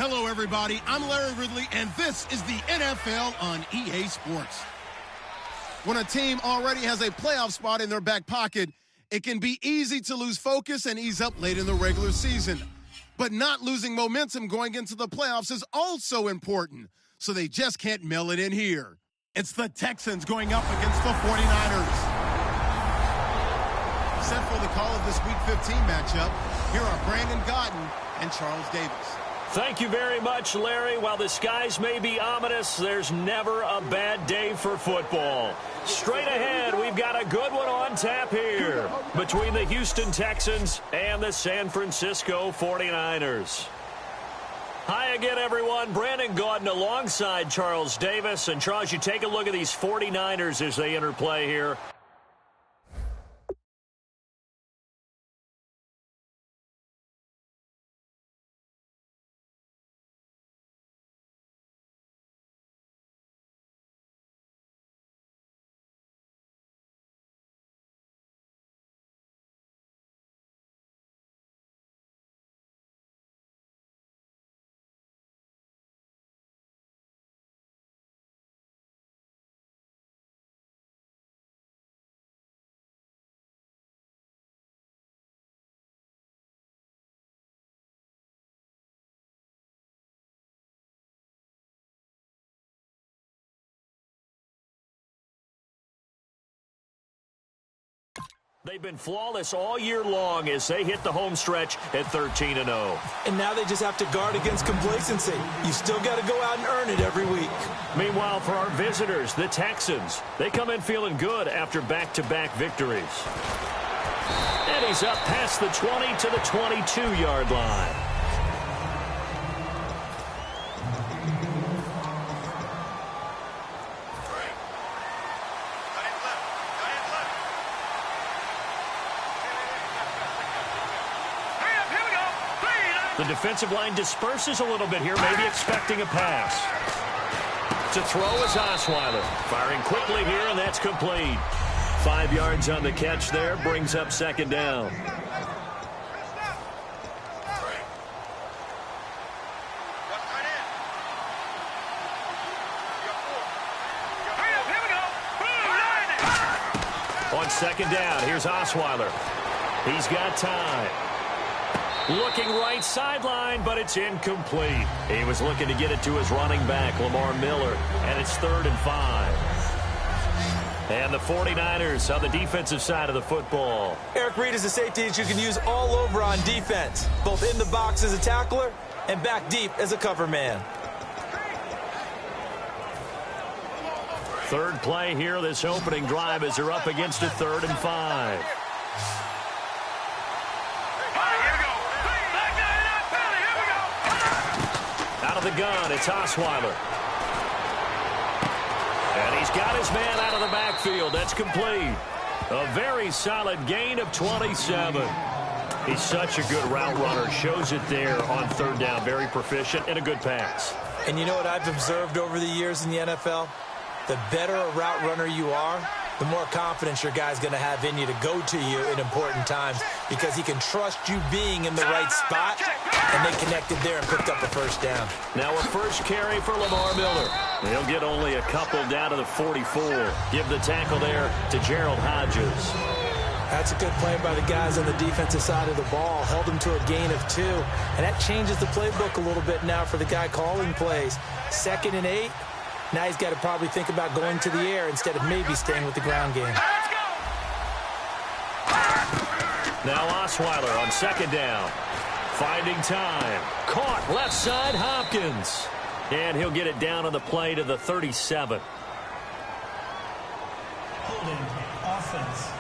Hello, everybody. I'm Larry Ridley, and this is the NFL on EA Sports. When a team already has a playoff spot in their back pocket, it can be easy to lose focus and ease up late in the regular season. But not losing momentum going into the playoffs is also important, so they just can't mail it in here. It's the Texans going up against the 49ers. Set for the call of this Week 15 matchup, here are Brandon Gaudin and Charles Davis. Thank you very much, Larry. While the skies may be ominous, there's never a bad day for football. Straight ahead, we've got a good one on tap here between the Houston Texans and the San Francisco 49ers. Hi again, everyone. Brandon Gaudin alongside Charles Davis. And, Charles, you take a look at these 49ers as they enter play here. They've been flawless all year long as they hit the home stretch at 13-0. And now they just have to guard against complacency. You still got to go out and earn it every week. Meanwhile, for our visitors, the Texans, they come in feeling good after back-to-back victories. And he's up past the 20 to the 22-yard line. The defensive line disperses a little bit here, maybe expecting a pass. To throw is Osweiler. Firing quickly here, and that's complete. 5 yards on the catch there, brings up second down. On second down, here's Osweiler. He's got time. Looking right sideline, but it's incomplete. He was looking to get it to his running back, Lamar Miller, and it's 3rd and 5. And the 49ers on the defensive side of the football. Eric Reid is a safety that you can use all over on defense, both in the box as a tackler and back deep as a cover man. Third play here, this opening drive, as they're up against a 3rd and 5. Out of the gun, it's Osweiler. And he's got his man out of the backfield. That's complete. A very solid gain of 27. He's such a good route runner. Shows it there on 3rd down. Very proficient and a good pass. And you know what I've observed over the years in the NFL? The better a route runner you are, the more confidence your guy's going to have in you to go to you in important times because he can trust you being in the right spot, and they connected there and picked up a first down. Now a first carry for Lamar Miller. He'll get only a couple down to the 44. Give the tackle there to Gerald Hodges. That's a good play by the guys on the defensive side of the ball. Held him to a gain of 2, and that changes the playbook a little bit now for the guy calling plays. 2nd and 8. Now he's got to probably think about going to the air instead of maybe staying with the ground game. Now Osweiler on 2nd down. Finding time. Caught left side, Hopkins. And he'll get it down on the play to the 37. Holding offense.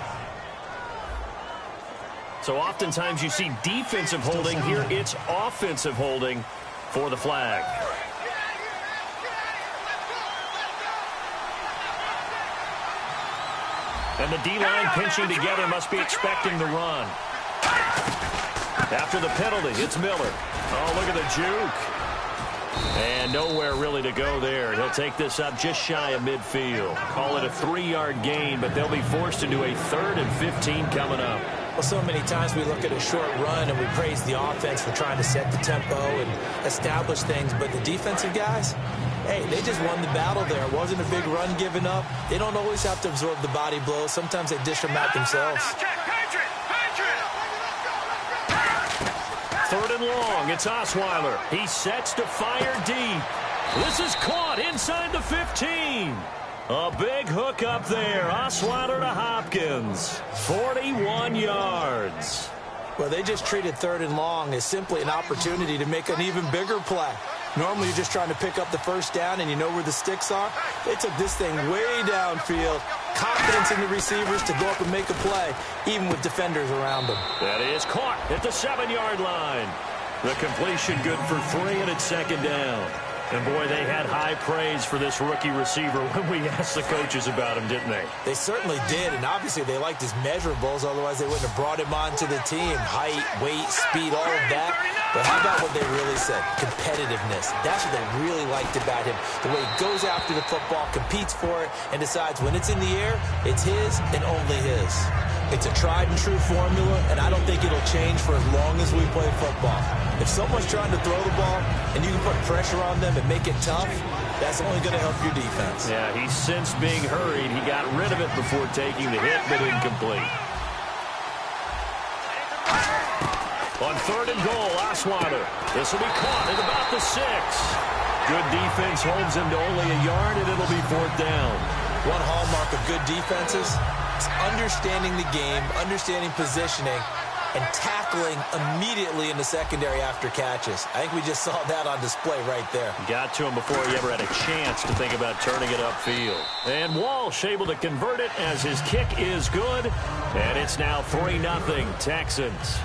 So oftentimes you see defensive holding. Here it's offensive holding for the flag. And the D-line pinching together, must be expecting the run. After the penalty, it's Miller. Oh, look at the juke. And nowhere really to go there. He'll take this up just shy of midfield. Call it a 3-yard gain, but they'll be forced into a 3rd and 15 coming up. Well, so many times we look at a short run and we praise the offense for trying to set the tempo and establish things, but the defensive guys, hey, they just won the battle there. It wasn't a big run given up. They don't always have to absorb the body blows. Sometimes they dish them out themselves. Third and long. It's Osweiler. He sets to fire deep. This is caught inside the 15. A big hook up there. Osweiler to Hopkins. 41 yards. Well, they just treated third and long as simply an opportunity to make an even bigger play. Normally, you're just trying to pick up the first down and you know where the sticks are. They took this thing way downfield. Confidence in the receivers to go up and make a play, even with defenders around them. That is caught at the 7-yard line. The completion good for 3, and it's second down. And, boy, they had high praise for this rookie receiver when we asked the coaches about him, didn't they? They certainly did, and obviously they liked his measurables. Otherwise, they wouldn't have brought him onto the team. Height, weight, speed, all of that. But how about what they really said? Competitiveness. That's what they really liked about him. The way he goes after the football, competes for it, and decides when it's in the air, it's his and only his. It's a tried-and-true formula, and I don't think it'll change for as long as we play football. If someone's trying to throw the ball and you can put pressure on them and make it tough, that's only going to help your defense. Yeah, he's since being hurried. He got rid of it before taking the hit, but incomplete. On third and goal, Osweiler. This will be caught at about the 6. Good defense holds him to only a yard, and it'll be fourth down. One hallmark of good defenses is understanding the game, understanding positioning, and tackling immediately in the secondary after catches. I think we just saw that on display right there. Got to him before he ever had a chance to think about turning it upfield. And Walsh able to convert it as his kick is good. And it's now 3-0 Texans.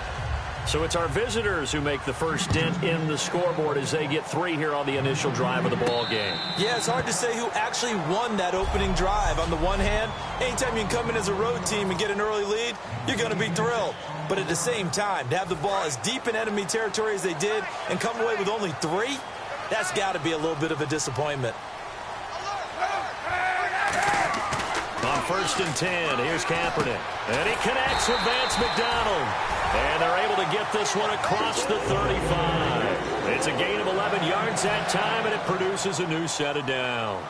So it's our visitors who make the first dent in the scoreboard as they get 3 here on the initial drive of the ball game. Yeah, it's hard to say who actually won that opening drive. On the one hand, anytime you can come in as a road team and get an early lead, you're going to be thrilled. But at the same time, to have the ball as deep in enemy territory as they did and come away with only 3, that's got to be a little bit of a disappointment. On first and 10, here's Kaepernick. And he connects with Vance McDonald. And they're able to get this one across the 35. It's a gain of 11 yards that time, and it produces a new set of downs.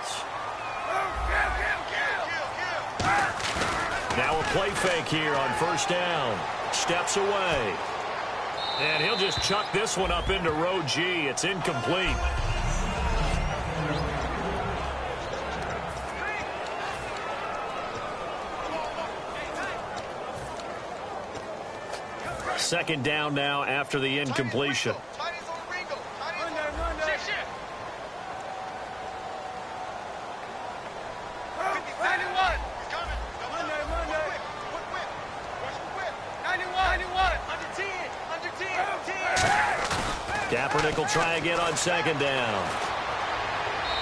Now a play fake here on first down. Steps away. And he'll just chuck this one up into row G. It's incomplete. Second down now after the incompletion. Kaepernick will try again on second down.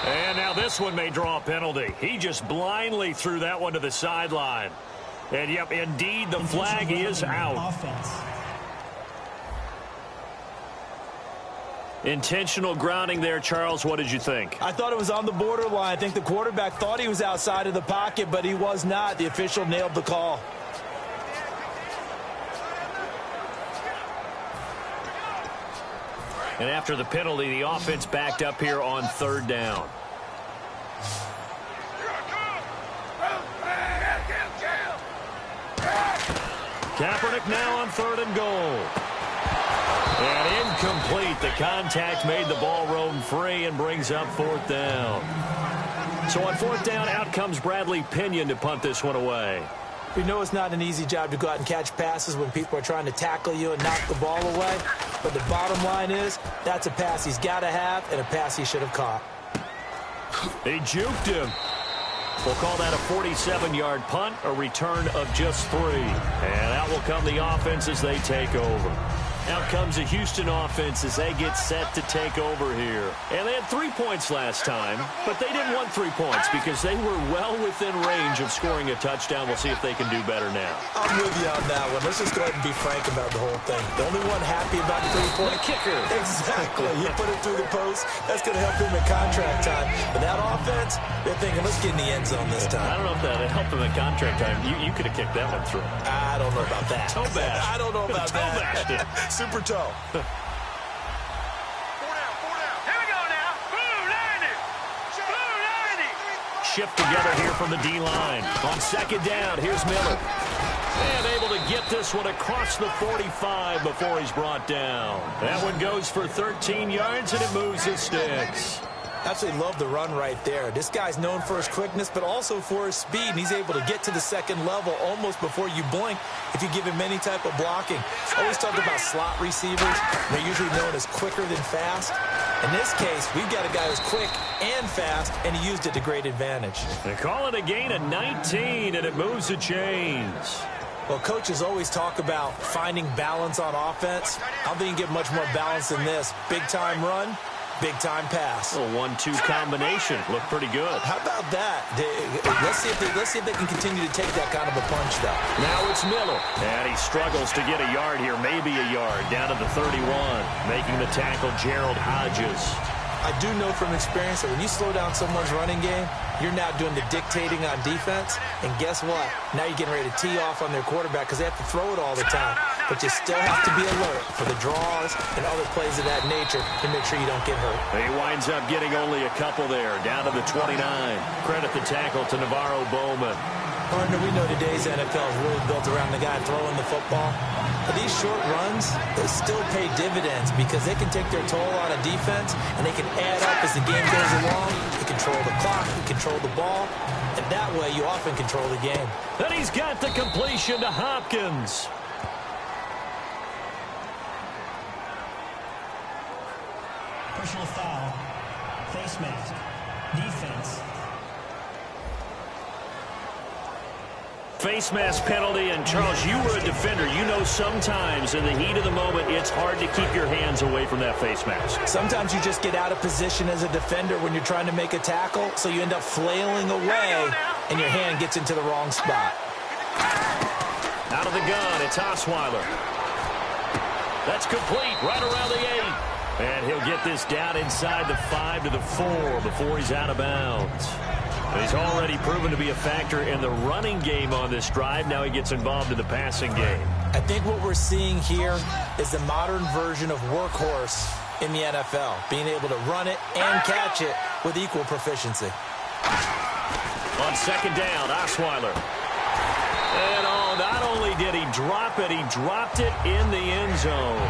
And now this one may draw a penalty. He just blindly threw that one to the sideline. And, yep, indeed, the flag is out. Intentional grounding there, Charles. What did you think? I thought it was on the borderline. I think the quarterback thought he was outside of the pocket, but he was not. The official nailed the call. And after the penalty, the offense backed up here on third down. Kaepernick now on third and goal. And incomplete. The contact made the ball roam free and brings up fourth down. So on fourth down, out comes Bradley Pinion to punt this one away. We know it's not an easy job to go out and catch passes when people are trying to tackle you and knock the ball away. But the bottom line is, that's a pass he's got to have and a pass he should have caught. They juked him. We'll call that a 47-yard punt, a return of just 3. And out will come the offense as they take over. Out comes the Houston offense as they get set to take over here. And they had 3 points last time, but they didn't want 3 points because they were well within range of scoring a touchdown. We'll see if they can do better now. I'm with you on that one. Let's just go ahead and be frank about the whole thing. The only one happy about the 3-point kicker. Exactly. You put it through the post. That's going to help him in contract time. But that offense, they're thinking, let's get in the end zone this time. I don't know if that helped him in contract time. You could have kicked that one through. I don't know about that. Toe bash. I don't know about that. Bashed it. Super toe. Here we go now. Blue 90. Blue 90. Shift together here from the D-line. On second down, here's Miller. And able to get this one across the 45 before he's brought down. That one goes for 13 yards, and it moves the sticks. Absolutely love the run right there. This guy's known for his quickness, but also for his speed. And he's able to get to the second level almost before you blink if you give him any type of blocking. Always talk about slot receivers. They're usually known as quicker than fast. In this case, we've got a guy who's quick and fast, and he used it to great advantage. They call it a gain of 19, and it moves the chains. Well, coaches always talk about finding balance on offense. I don't think you can get much more balance than this. Big-time run. Big-time pass. A 1-2 combination. Looked pretty good. How about that? Let's see if they can continue to take that kind of a punch, though. Now it's Miller. And he struggles to get a yard here, maybe a yard, down to the 31. Making the tackle, Gerald Hodges. I do know from experience that when you slow down someone's running game, you're now doing the dictating on defense. And guess what? Now you're getting ready to tee off on their quarterback because they have to throw it all the time. But you still have to be alert for the draws and other plays of that nature to make sure you don't get hurt. He winds up getting only a couple there, down to the 29. Credit the tackle to Navarro Bowman. Partner, we know today's NFL is really built around the guy throwing the football. But these short runs, they still pay dividends because they can take their toll on a defense and they can add up as the game goes along. You control the clock, you control the ball, and that way you often control the game. Then he's got the completion to Hopkins. Personal foul. Face mask. Defense. Face mask penalty, and Charles, you were a defender. You know sometimes in the heat of the moment, it's hard to keep your hands away from that face mask. Sometimes you just get out of position as a defender when you're trying to make a tackle, so you end up flailing away, and your hand gets into the wrong spot. Out of the gun, it's Osweiler. That's complete, right around the 8. And he'll get this down inside the 5 to the 4 before he's out of bounds. He's already proven to be a factor in the running game on this drive. Now he gets involved in the passing game. I think what we're seeing here is the modern version of workhorse in the NFL, being able to run it and catch it with equal proficiency. On second down, Osweiler. And not only did he drop it, he dropped it in the end zone.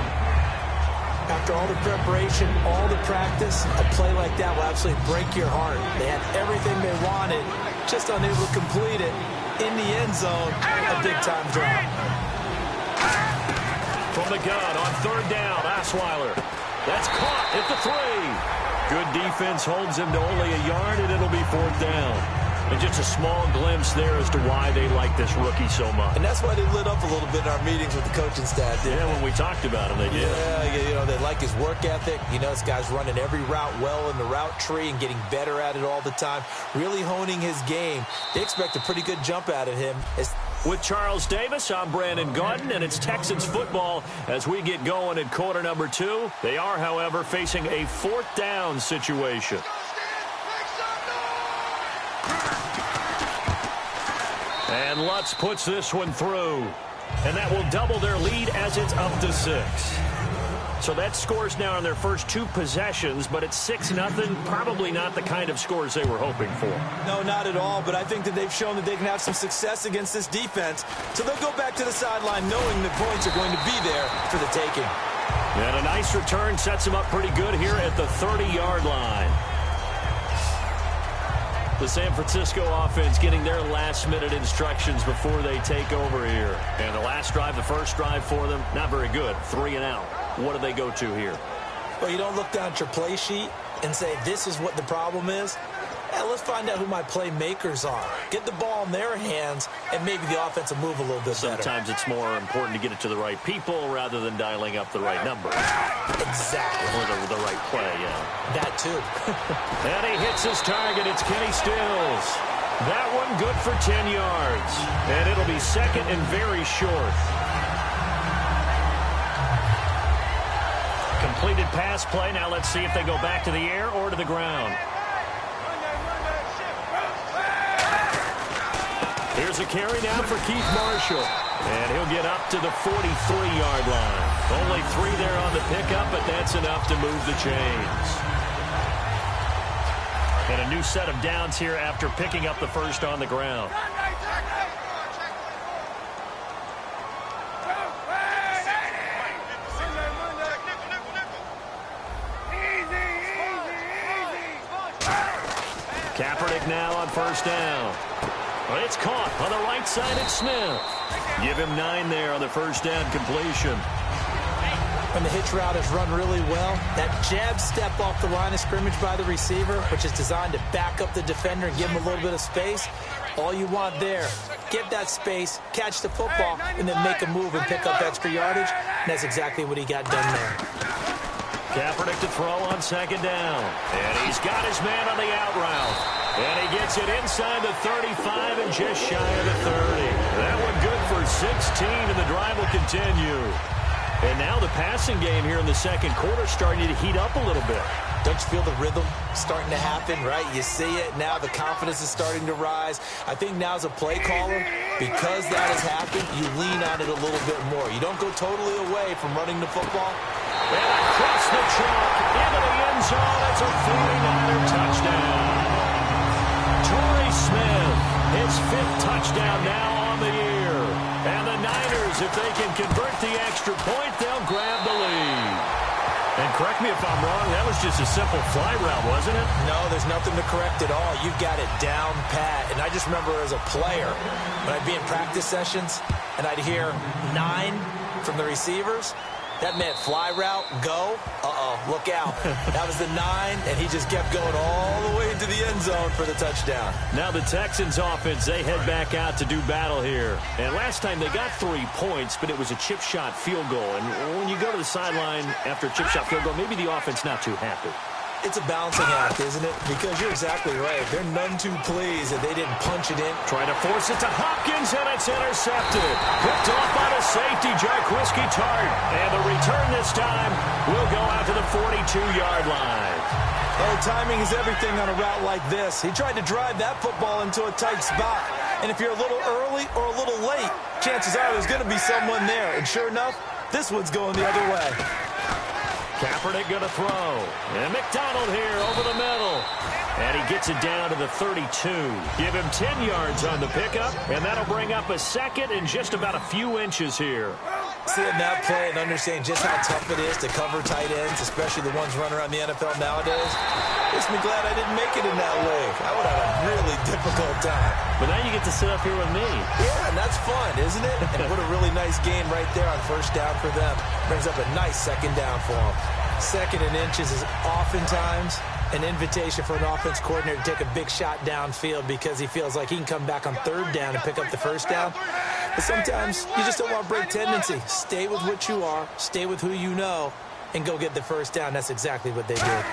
After all the preparation, all the practice, a play like that will absolutely break your heart. They had everything they wanted, just unable to complete it. In the end zone, a big-time drop. From the gun on third down, Osweiler. That's caught at the 3. Good defense holds him to only a yard, and it'll be fourth down. And just a small glimpse there as to why they like this rookie so much. And that's why they lit up a little bit in our meetings with the coaching staff. Yeah, when we talked about him, they did. Yeah, they like his work ethic. This guy's running every route well in the route tree and getting better at it all the time. Really honing his game. They expect a pretty good jump out of him. With Charles Davis, I'm Brandon Gaudin, and it's Texans football as we get going in quarter number 2. They are, however, facing a fourth down situation. And Lutz puts this one through. And that will double their lead as it's up to 6. So that scores now on their first 2 possessions, but it's 6-0. Probably not the kind of scores they were hoping for. No, not at all, but I think that they've shown that they can have some success against this defense. So they'll go back to the sideline knowing the points are going to be there for the taking. And a nice return sets them up pretty good here at the 30-yard line. The San Francisco offense getting their last-minute instructions before they take over here. And the last drive, the first drive for them, not very good. 3 and out. What do they go to here? Well, you don't look down at your play sheet and say, this is what the problem is. let's find out who my playmakers are. Get the ball in their hands, and maybe the offense will move a little bit better. Sometimes it's more important to get it to the right people rather than dialing up the right number. Exactly. Or the right play, yeah. That too. And he hits his target. It's Kenny Stills. That one good for 10 yards. And it'll be second and very short. Completed pass play. Now let's see if they go back to the air or to the ground. Here's a carry now for Keith Marshall. And he'll get up to the 43-yard line. Only 3 there on the pickup, but that's enough to move the chains. And a new set of downs here after picking up the first on the ground. Kaepernick now on first down. Well, it's caught on the right side. It's Smith. Give him 9 there on the first down completion. When the hitch route is run really well, that jab step off the line of scrimmage by the receiver, which is designed to back up the defender and give him a little bit of space, all you want there, get that space, catch the football, and then make a move and pick up extra yardage. And that's exactly what he got done there. Kaepernick to throw on second down. And he's got his man on the out route. And he gets it inside the 35 and just shy of the 30. That one good for 16, and the drive will continue. And now the passing game here in the second quarter starting to heat up a little bit. Don't you feel the rhythm starting to happen, right? You see it now. The confidence is starting to rise. I think now as a play caller, because that has happened, you lean on it a little bit more. You don't go totally away from running the football. And across the chalk into the end zone. It's a 49er touchdown. Torrey Smith, his 5th touchdown now on the year. And the Niners, if they can convert the extra point, they'll grab the lead. And correct me if I'm wrong, that was just a simple fly route, wasn't it? No, there's nothing to correct at all. You've got it down pat. And I just remember as a player, when I'd be in practice sessions and I'd hear 9 from the receivers, that meant fly route, go. Look out. That was the 9, and he just kept going all the way into the end zone for the touchdown. Now the Texans offense, they head back out to do battle here. And last time they got 3 points, but it was a chip shot field goal. And when you go to the sideline after a chip shot field goal, maybe the offense not too happy. It's a balancing act, isn't it? Because you're exactly right. They're none too pleased that they didn't punch it in. Trying to force it to Hopkins, and it's intercepted. Picked off by the safety, Jarquiski Tart. And the return this time will go out to the 42-yard line. Oh, timing is everything on a route like this. He tried to drive that football into a tight spot. And if you're a little early or a little late, chances are there's going to be someone there. And sure enough, this one's going the other way. Kaepernick going to throw. And McDonald here over the middle. And he gets it down to the 32. Give him 10 yards on the pickup, and that'll bring up a second and just about a few inches here. Seeing that play and understanding just how tough it is to cover tight ends, especially the ones running around the NFL nowadays, makes me glad I didn't make it in that league. I would have a really difficult time. But now you get to sit up here with me. Yeah, and that's fun, isn't it? And what a really nice game right there on first down for them. Brings up a nice second down for them. Second and inches is oftentimes an invitation for an offense coordinator to take a big shot downfield because he feels like he can come back on third down and pick up the first down. But sometimes you just don't want to break tendency. Stay with what you are, stay with who you know, and go get the first down. That's exactly what they did.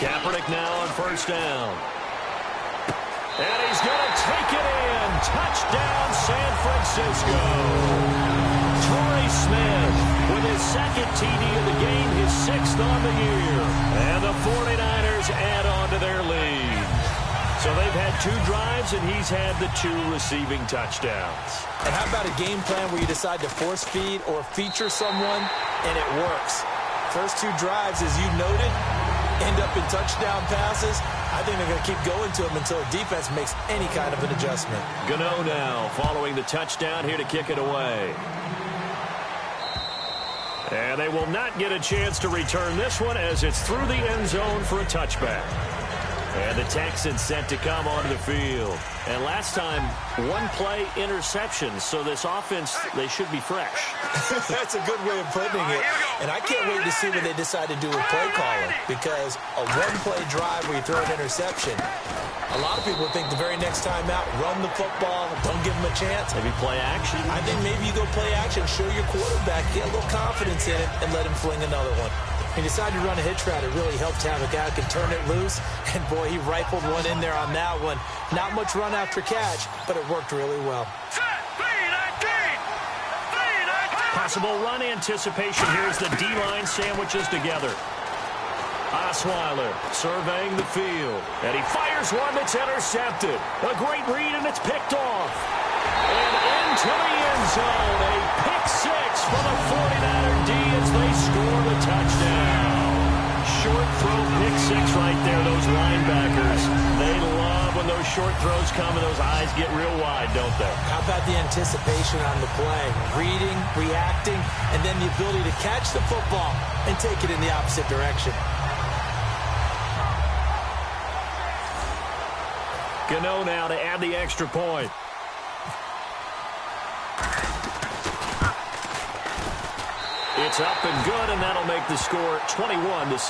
Kaepernick now on first down. And he's going to take it in. Touchdown, San Francisco. Torrey Smith with his second TD of the game, his 6th on the year. And the 49ers add on to their lead. So they've had 2 drives, and he's had the 2 receiving touchdowns. And how about a game plan where you decide to force feed or feature someone, and it works? First 2 drives, as you noted, end up in touchdown passes. I think they're going to keep going to him until the defense makes any kind of an adjustment. Gano now following the touchdown here to kick it away. And they will not get a chance to return this one as it's through the end zone for a touchback. And the Texans set to come onto the field. And last time, one-play interceptions. So this offense, they should be fresh. That's a good way of putting it. And I can't wait to see what they decide to do with play calling. Because a one-play drive where you throw an interception, a lot of people think the very next time out, run the football, don't give them a chance. Maybe play action? I think maybe you go play action, show your quarterback, get a little confidence in it, and let him fling another one. He decided to run a hitch route. It really helped to have a guy who can turn it loose. And, boy, he rifled one in there on that one. Not much run after catch, but it worked really well. Possible run anticipation here as the D-line sandwiches together. Osweiler surveying the field. And he fires one that's intercepted. A great read, and it's picked off. And into the end zone. A pick six for the 49er D as they score the touchdown. Short throw pick six right there, those linebackers. They love when those short throws come and those eyes get real wide, don't they? How about the anticipation on the play? Reading, reacting, and then the ability to catch the football and take it in the opposite direction. Gano now to add the extra point. It's up and good, and that'll make the score 21-6.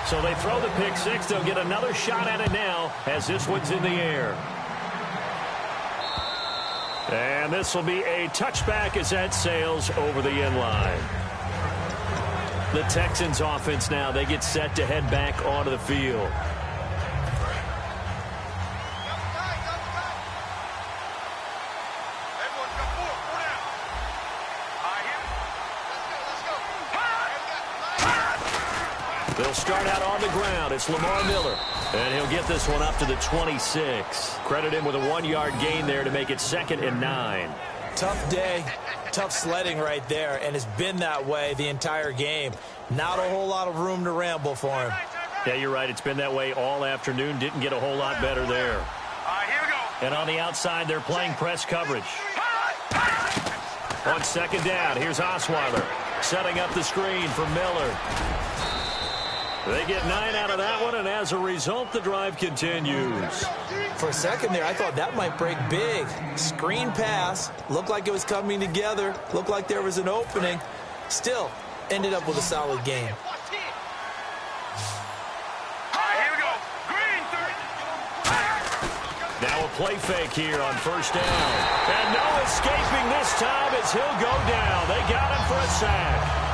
So they throw the pick six. They'll get another shot at it now as this one's in the air. And this will be a touchback as that sails over the end line. The Texans offense now, they get set to head back onto the field. They'll start out on the ground. It's Lamar Miller. And he'll get this one up to the 26. Credit him with a 1-yard gain there to make it 2nd and 9. Tough day, tough sledding right there, and it's been that way the entire game. Not a whole lot of room to ramble for him. Yeah, you're right. It's been that way all afternoon. Didn't get a whole lot better there. All right, here we go. And on the outside, they're playing press coverage. On 2nd down, here's Osweiler setting up the screen for Miller. They get 9 out of that one, and as a result, the drive continues. For a second there, I thought that might break big. Screen pass. Looked like it was coming together. Looked like there was an opening. Still, ended up with a solid game. Now a play fake here on 1st down. And no escaping this time as he'll go down. They got him for a sack.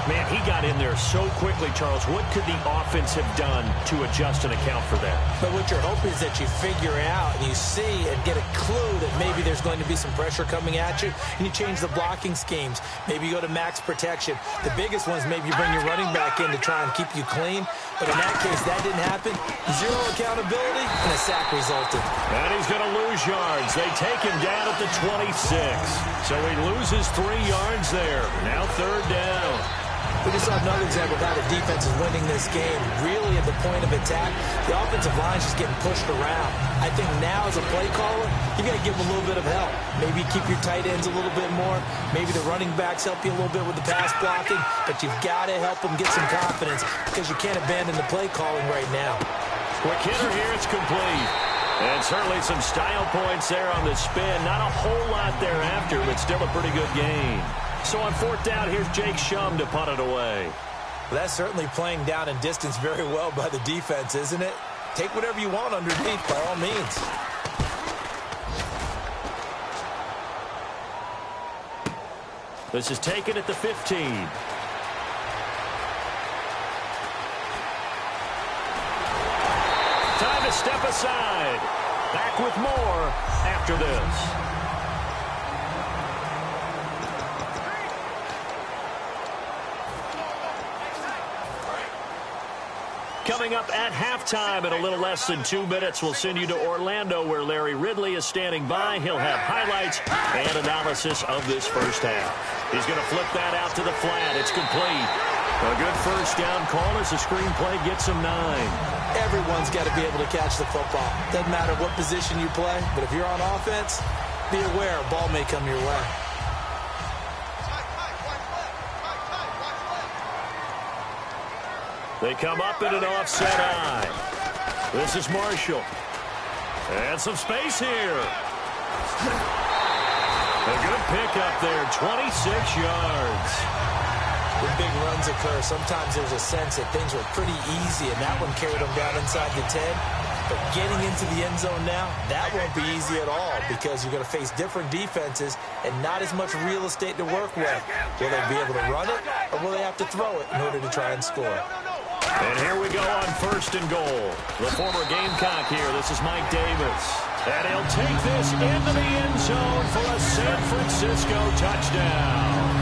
Man, he got in there so quickly, Charles. What could the offense have done to adjust and account for that? But what you're hoping is that you figure out and you see and get a clue that maybe there's going to be some pressure coming at you, and you change the blocking schemes. Maybe you go to max protection. The biggest one is maybe you bring your running back in to try and keep you clean. But in that case, that didn't happen. Zero accountability, and a sack resulted. And he's going to lose yards. They take him down at the 26. So he loses 3 yards there. Now 3rd down. We just saw another example of how the defense is winning this game. Really at the point of attack, the offensive line is just getting pushed around. I think now as a play caller, you got to give them a little bit of help. Maybe keep your tight ends a little bit more. Maybe the running backs help you a little bit with the pass blocking. But you've got to help them get some confidence because you can't abandon the play calling right now. Quick hitter here, it's complete. And certainly some style points there on the spin. Not a whole lot thereafter, but still a pretty good game. So on 4th down, here's Jake Shum to punt it away. Well, that's certainly playing down and distance very well by the defense, isn't it? Take whatever you want underneath, by all means. This is taken at the 15. Time to step aside. Back with more after this. Coming up at halftime in a little less than 2 minutes, we'll send you to Orlando where Larry Ridley is standing by. He'll have highlights and analysis of this first half. He's going to flip that out to the flat. It's complete. A good 1st down call as the screenplay gets him 9. Everyone's got to be able to catch the football. Doesn't matter what position you play, but if you're on offense, be aware a ball may come your way. They come up in an offset eye. This is Marshall. And some space here. A good pickup there, 26 yards. When big runs occur, sometimes there's a sense that things were pretty easy, and that one carried them down inside the 10. But getting into the end zone now, that won't be easy at all because you're going to face different defenses and not as much real estate to work with. Will they be able to run it, or will they have to throw it in order to try and score? And here we go on 1st and goal. The former Gamecock here. This is Mike Davis. And he'll take this into the end zone for a San Francisco touchdown.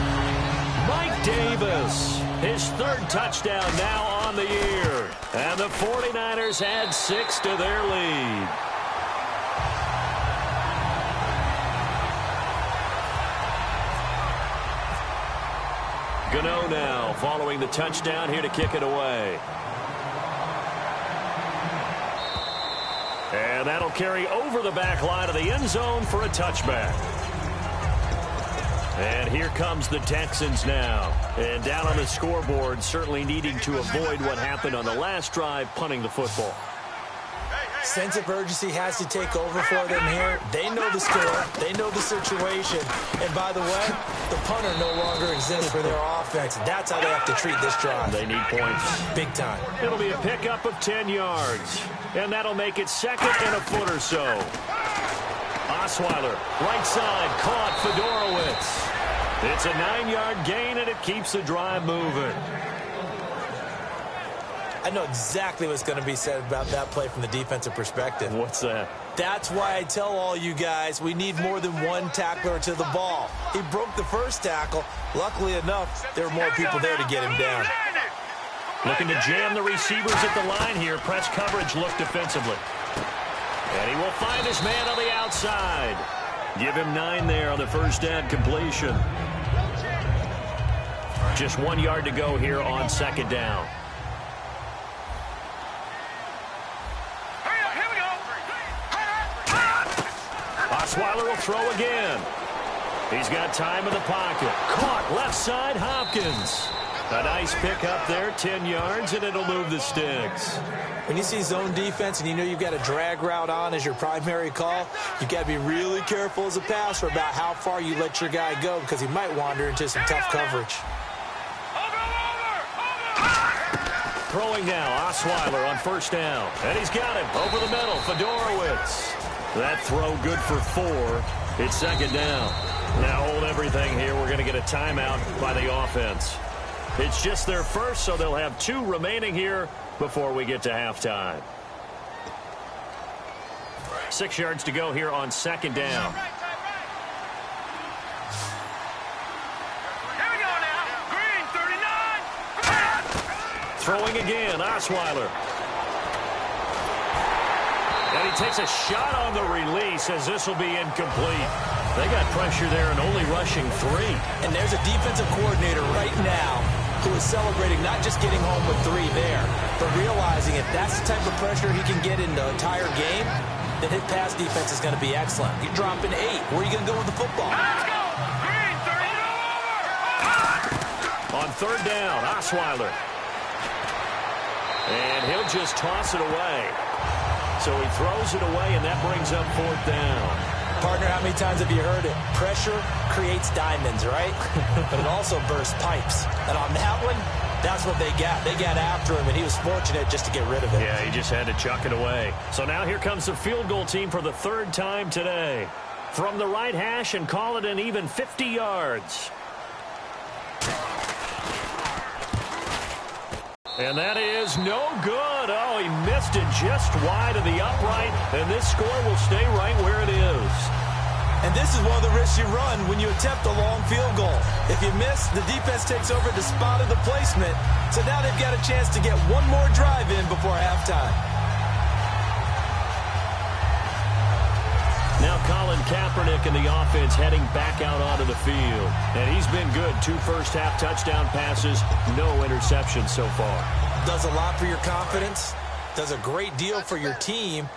Mike Davis, his 3rd touchdown now on the year. And the 49ers add 6 to their lead. Gano now following the touchdown here to kick it away. And that'll carry over the back line of the end zone for a touchback. And here comes the Texans now. And down on the scoreboard, certainly needing to avoid what happened on the last drive, punting the football. Sense of urgency has to take over for them here. They know the score. They know the situation. And by the way, the punter no longer exists for their offense. That's how they have to treat this drive. They need points. Big time. It'll be a pickup of 10 yards. And that'll make it 2nd and a foot or so. Osweiler, right side, caught Fedorowicz. It's a 9-yard gain, and it keeps the drive moving. I know exactly what's going to be said about that play from the defensive perspective. What's that? That's why I tell all you guys we need more than one tackler to the ball. He broke the first tackle. Luckily enough, there were more people there to get him down. Looking to jam the receivers at the line here. Press coverage look defensively. And he will find his man on the outside. Give him 9 there on the first down completion. Just 1 yard to go here on 2nd down. Osweiler will throw again. He's got time in the pocket. Caught left side, Hopkins. A nice pickup there, 10 yards, and it'll move the sticks. When you see zone defense and you know you've got a drag route on as your primary call, you've got to be really careful as a passer about how far you let your guy go because he might wander into some tough coverage. Throwing now, Osweiler on 1st down. And he's got him over the middle, Fedorowicz. That throw good for 4. It's 2nd down. Now hold everything here. We're going to get a timeout by the offense. It's just their first, so they'll have 2 remaining here before we get to halftime. 6 yards to go here on 2nd down. Here we go now. Green, 39. Throwing again, Osweiler. And he takes a shot on the release as this will be incomplete. They got pressure there and only rushing 3. And there's a defensive coordinator right now who is celebrating not just getting home with 3 there, but realizing if that's the type of pressure he can get in the entire game, then his pass defense is going to be excellent. You're dropping 8. Where are you going to go with the football? Let's go. Green, 30 over. On 3rd down, Osweiler. And he'll just toss it away. So he throws it away, and that brings up 4th down. Partner, how many times have you heard it? Pressure creates diamonds, right? But it also bursts pipes. And on that one, that's what they got. They got after him, and he was fortunate just to get rid of it. Yeah, he just had to chuck it away. So now here comes the field goal team for the 3rd time today. From the right hash and call it an even 50 yards. And that is no good. Oh, he missed it just wide of the upright, and this score will stay right where it is. And this is one of the risks you run when you attempt a long field goal. If you miss, the defense takes over the spot of the placement. So now they've got a chance to get one more drive in before halftime. Now Colin Kaepernick and the offense heading back out onto the field. And he's been good. 2 first-half touchdown passes, no interceptions so far. Does a lot for your confidence. Does a great deal for your team.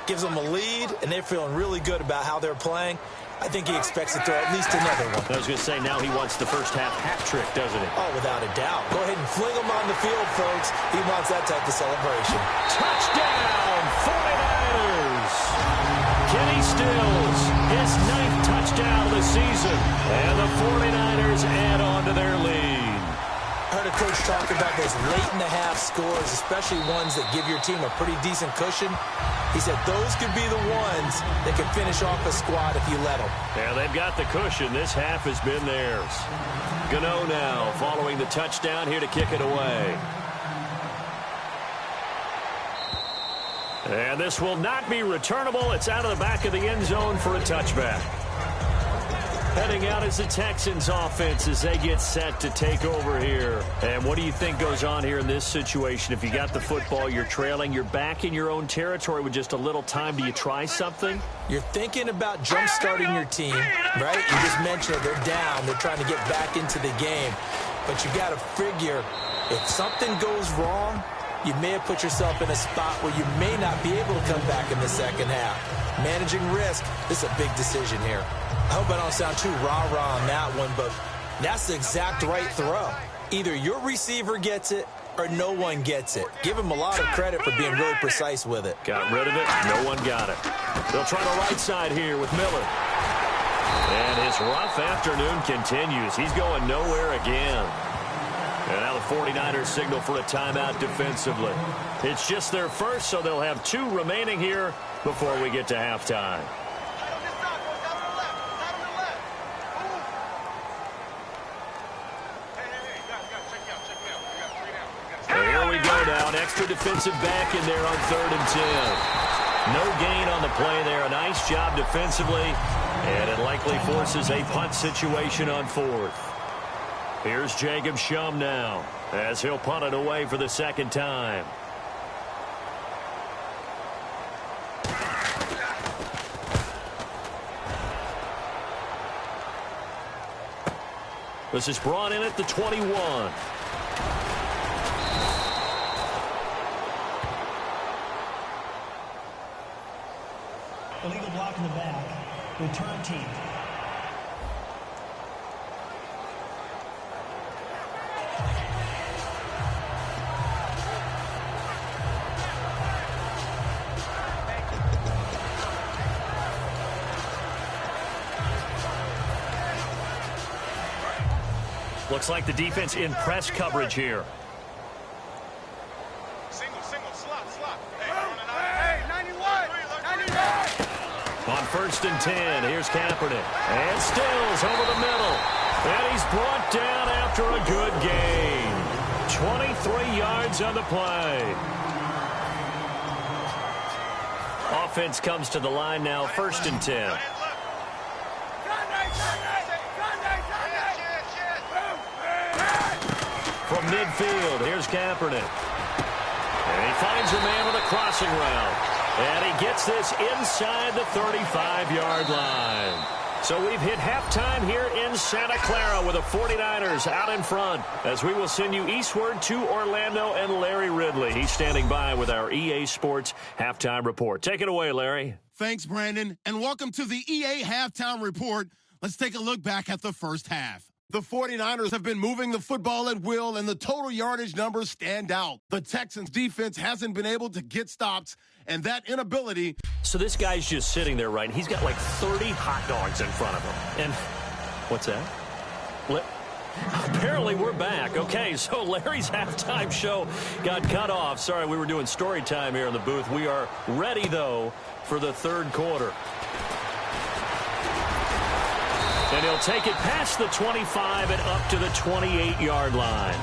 Gives them a lead, and they're feeling really good about how they're playing. I think he expects to throw at least another one. I was going to say, now he wants the first half hat trick, doesn't he? Oh, without a doubt. Go ahead and fling him on the field, folks. He wants that type of celebration. Touchdown, 49ers! Kenny Stills, his 9th touchdown of the season. And the 49ers add on to their lead. I heard a coach talk about those late-in-the-half scores, especially ones that give your team a pretty decent cushion. He said those could be the ones that could finish off a squad if you let them. Yeah, they've got the cushion. This half has been theirs. Gano now following the touchdown here to kick it away. And this will not be returnable. It's out of the back of the end zone for a touchback. Heading out is the Texans offense as they get set to take over here. And what do you think goes on here in this situation? If you got the football, you're trailing, you're back in your own territory with just a little time. Do you try something? You're thinking about jump-starting your team, right? You just mentioned it. They're down. They're trying to get back into the game. But you got to figure if something goes wrong, you may have put yourself in a spot where you may not be able to come back in the second half. Managing risk, this is a big decision here. I hope I don't sound too rah-rah on that one, but that's the exact right throw. Either your receiver gets it or no one gets it. Give him a lot of credit for being really precise with it. Got rid of it. No one got it. They'll try the right side here with Miller. And his rough afternoon continues. He's going nowhere again. And now the 49ers signal for a timeout defensively. It's just their first, so they'll have 2 remaining here before we get to halftime. An extra defensive back in there on 3rd and 10. No gain on the play there. A nice job defensively. And it likely forces a punt situation on 4th. Here's Jacob Shum now as he'll punt it away for the 2nd time. This is brought in at the 21. Illegal block in the back. Return team. Looks like the defense in press coverage here. On 1st and 10, here's Kaepernick. And Stills over the middle. And he's brought down after a good gain. 23 yards on the play. Offense comes to the line now, 1st and 10. From midfield, here's Kaepernick. And he finds a man with a crossing route. And he gets this inside the 35-yard line. So we've hit halftime here in Santa Clara with the 49ers out in front as we will send you eastward to Orlando and Larry Ridley. He's standing by with our EA Sports Halftime Report. Take it away, Larry. Thanks, Brandon, and welcome to the EA Halftime Report. Let's take a look back at the first half. The 49ers have been moving the football at will, and the total yardage numbers stand out. The Texans' defense hasn't been able to get stops, and that inability... So this guy's just sitting there, right? He's got like 30 hot dogs in front of him. And what's that? Apparently we're back. Okay, so Larry's halftime show got cut off. Sorry, we were doing story time here in the booth. We are ready, though, for the 3rd quarter. And he'll take it past the 25 and up to the 28-yard line.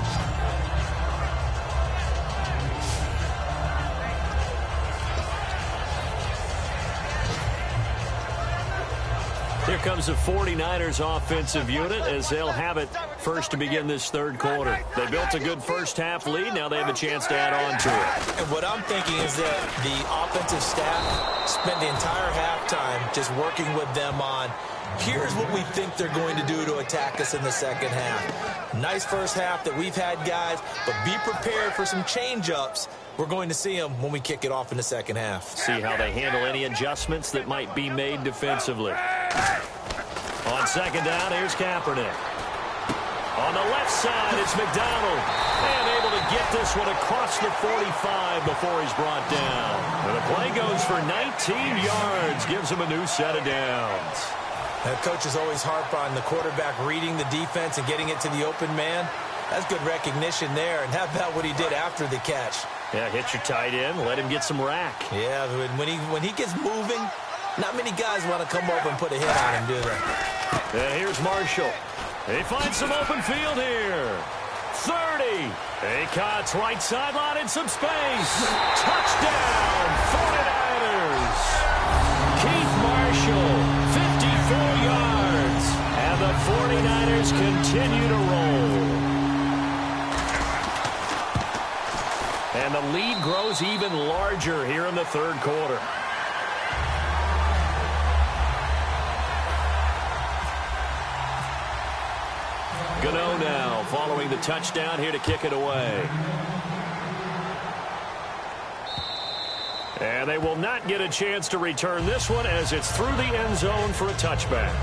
Here comes the 49ers offensive unit as they'll have it first to begin this 3rd quarter. They built a good first half lead. Now they have a chance to add on to it. And what I'm thinking is that the offensive staff spent the entire halftime just working with them on, here's what we think they're going to do to attack us in the second half. Nice first half that we've had, guys, but be prepared for some change-ups. We're going to see them when we kick it off in the second half. See how they handle any adjustments that might be made defensively. On second down, here's Kaepernick. On the left side, it's McDonald. And able to get this one across the 45 before he's brought down. And the play goes for 19 yards. Gives him a new set of downs. The coaches always harp on the quarterback reading the defense and getting it to the open man. That's good recognition there. And how about what he did after the catch? Yeah, hit your tight end, let him get some rack. Yeah, when he gets moving, not many guys want to come over and put a hit on him, do they? And here's Marshall. He finds some open field here. 30. He cuts right sideline in some space. Touchdown, 49ers. Keith Marshall, 54 yards. And the 49ers continue to roll. And the lead grows even larger here in the third quarter. Gano now following the touchdown here to kick it away. And they will not get a chance to return this one as it's through the end zone for a touchback.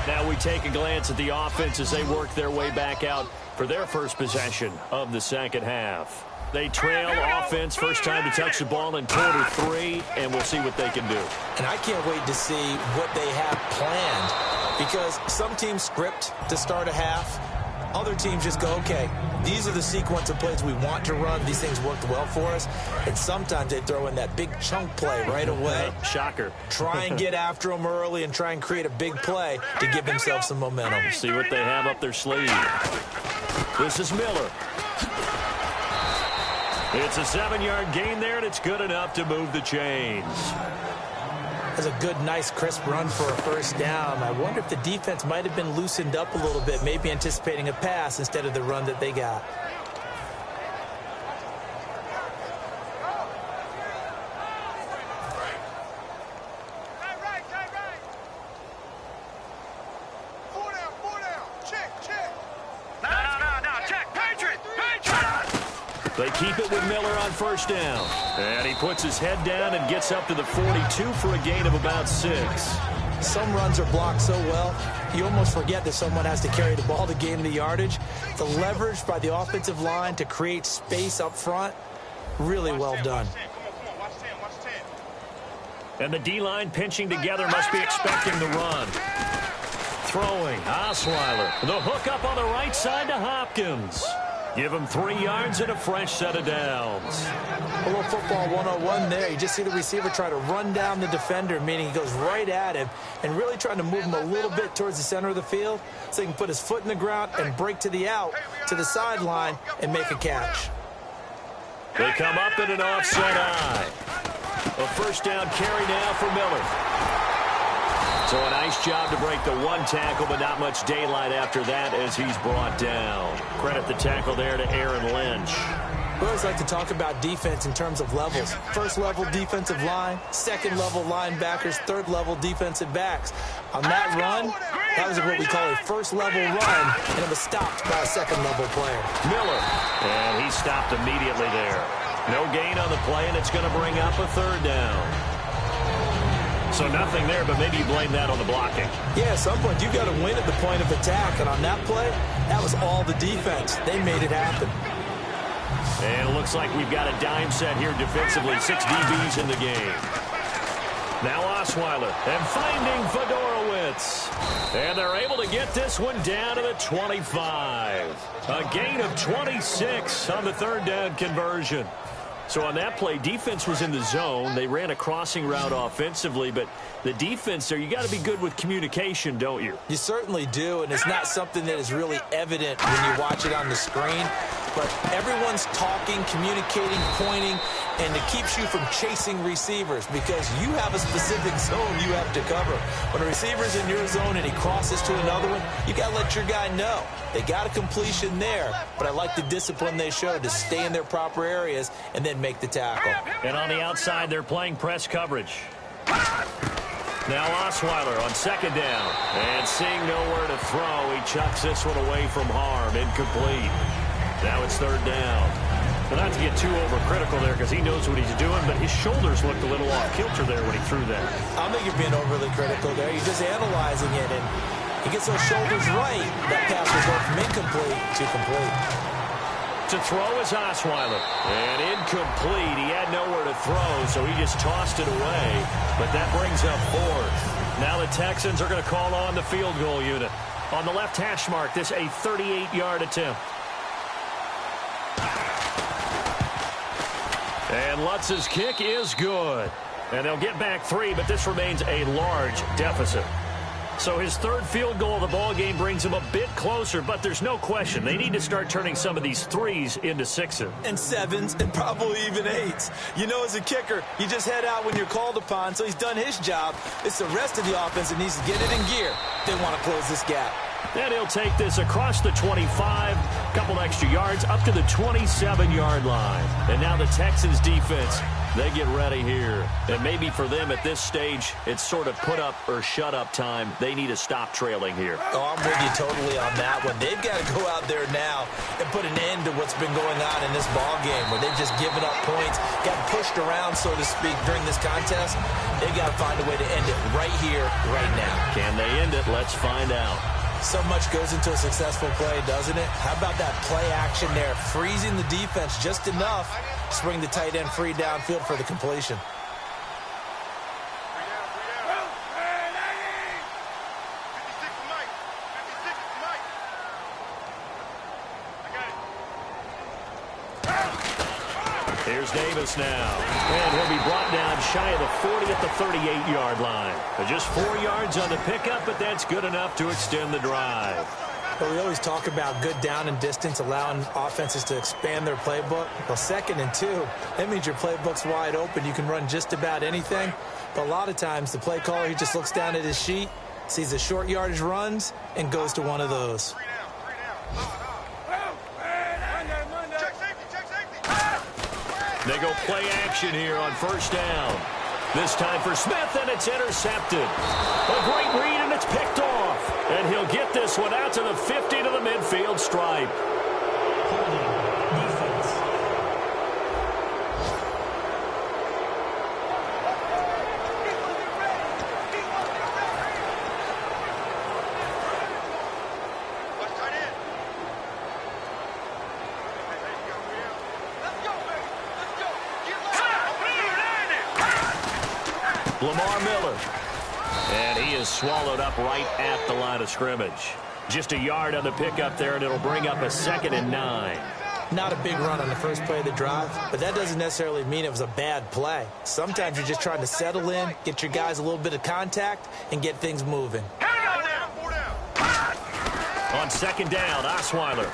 Now we take a glance at the offense as they work their way back out for their first possession of the second half. They trail offense, first time to touch the ball in quarter 3, and we'll see what they can do. And I can't wait to see what they have planned, because some teams script to start a half. Other teams just go, okay, these are the sequence of plays we want to run. These things worked well for us. And sometimes they throw in that big chunk play right away. Shocker. Try and get after them early and try and create a big play to give themselves some momentum. See what they have up their sleeve. This is Miller. It's a 7-yard gain there, and it's good enough to move the chains. That's a good, nice, crisp run for a first down. I wonder if the defense might have been loosened up a little bit, maybe anticipating a pass instead of the run that they got. They keep it with Miller on first down. And he puts his head down and gets up to the 42 for a gain of about 6. Some runs are blocked so well, you almost forget that someone has to carry the ball to gain the yardage. The leverage by the offensive line to create space up front, really well done. And the D-line pinching together, must be expecting the run. Throwing, Osweiler. The hook up on the right side to Hopkins. Give him 3 yards and a fresh set of downs. A little football 101 there. You just see the receiver try to run down the defender, meaning he goes right at him and really trying to move him a little bit towards the center of the field so he can put his foot in the ground and break to the out, to the sideline, and make a catch. They come up in an offset eye. A first down carry now for Miller. So a nice job to break the one tackle, but not much daylight after that as he's brought down. Credit the tackle there to Aaron Lynch. We always like to talk about defense in terms of levels. First level defensive line, second level linebackers, third level defensive backs. On that run, that was what we call a first level run, and it was stopped by a second level player. Miller, and he stopped immediately there. No gain on the play, and it's going to bring up a third down. So nothing there, but maybe you blame that on the blocking. Yeah, at some point, you got to win at the point of attack. And on that play, that was all the defense. They made it happen. And it looks like we've got a dime set here defensively. 6 DBs in the game. Now Osweiler, and finding Fedorowicz. And they're able to get this one down to the 25. A gain of 26 on the third down conversion. So on that play, defense was in the zone. They ran a crossing route offensively, but the defense there, you got to be good with communication, don't you? You certainly do, and it's not something that is really evident when you watch it on the screen. But everyone's talking, communicating, pointing, and it keeps you from chasing receivers because you have a specific zone you have to cover. When a receiver's in your zone and he crosses to another one, you got to let your guy know. They got a completion there, but I like the discipline they showed to stay in their proper areas and then make the tackle. And on the outside, they're playing press coverage. Now Osweiler on second down. And seeing nowhere to throw, he chucks this one away from harm. Incomplete. Now it's third down. Well, not to get too overcritical there because he knows what he's doing, but his shoulders looked a little off kilter there when he threw that. I don't think you're being overly critical there. You're just analyzing it, and he gets those shoulders right. That pass was going from incomplete to complete. To throw is Osweiler. And incomplete. He had nowhere to throw, so he just tossed it away. But that brings up fourth. Now the Texans are going to call on the field goal unit. On the left hash mark, this a 38-yard attempt. And Lutz's kick is good. And they'll get back 3, but this remains a large deficit. So his third field goal of the ball game brings him a bit closer, but there's no question they need to start turning some of these 3s into 6s. And 7s, and probably even 8s. You know, as a kicker, you just head out when you're called upon, so he's done his job. It's the rest of the offense that needs to get it in gear. They want to close this gap. And he'll take this across the 25, couple extra yards, up to the 27-yard line. And now the Texans defense, they get ready here. And maybe for them at this stage, it's sort of put up or shut up time. They need to stop trailing here. Oh, I'm with you totally on that one. They've got to go out there now and put an end to what's been going on in this ball game where they've just given up points, got pushed around, so to speak, during this contest. They've got to find a way to end it right here, right now. Can they end it? Let's find out. So much goes into a successful play, doesn't it? How about that play action there, freezing the defense just enough to bring the tight end free downfield for the completion. Here's Davis now. And he'll be brought down shy of the 40 at the 38-yard line. Just 4 yards on the pickup, but that's good enough to extend the drive. But we always talk about good down and distance, allowing offenses to expand their playbook. Well, 2nd and 2, that means your playbook's wide open. You can run just about anything. But a lot of times, the play caller, he just looks down at his sheet, sees the short yardage runs, and goes to one of those. They go play action here on first down. This time for Smith, and it's intercepted. A great read, and it's picked off. And he'll get this one out to the 50 to the midfield stripe. Defense. Lamar Miller. And he is swallowed up right at the line of scrimmage. Just a yard on the pickup there, and it'll bring up a 2nd and 9. Not a big run on the first play of the drive, but that doesn't necessarily mean it was a bad play. Sometimes you're just trying to settle in, get your guys a little bit of contact, and get things moving. On 2nd down, Osweiler.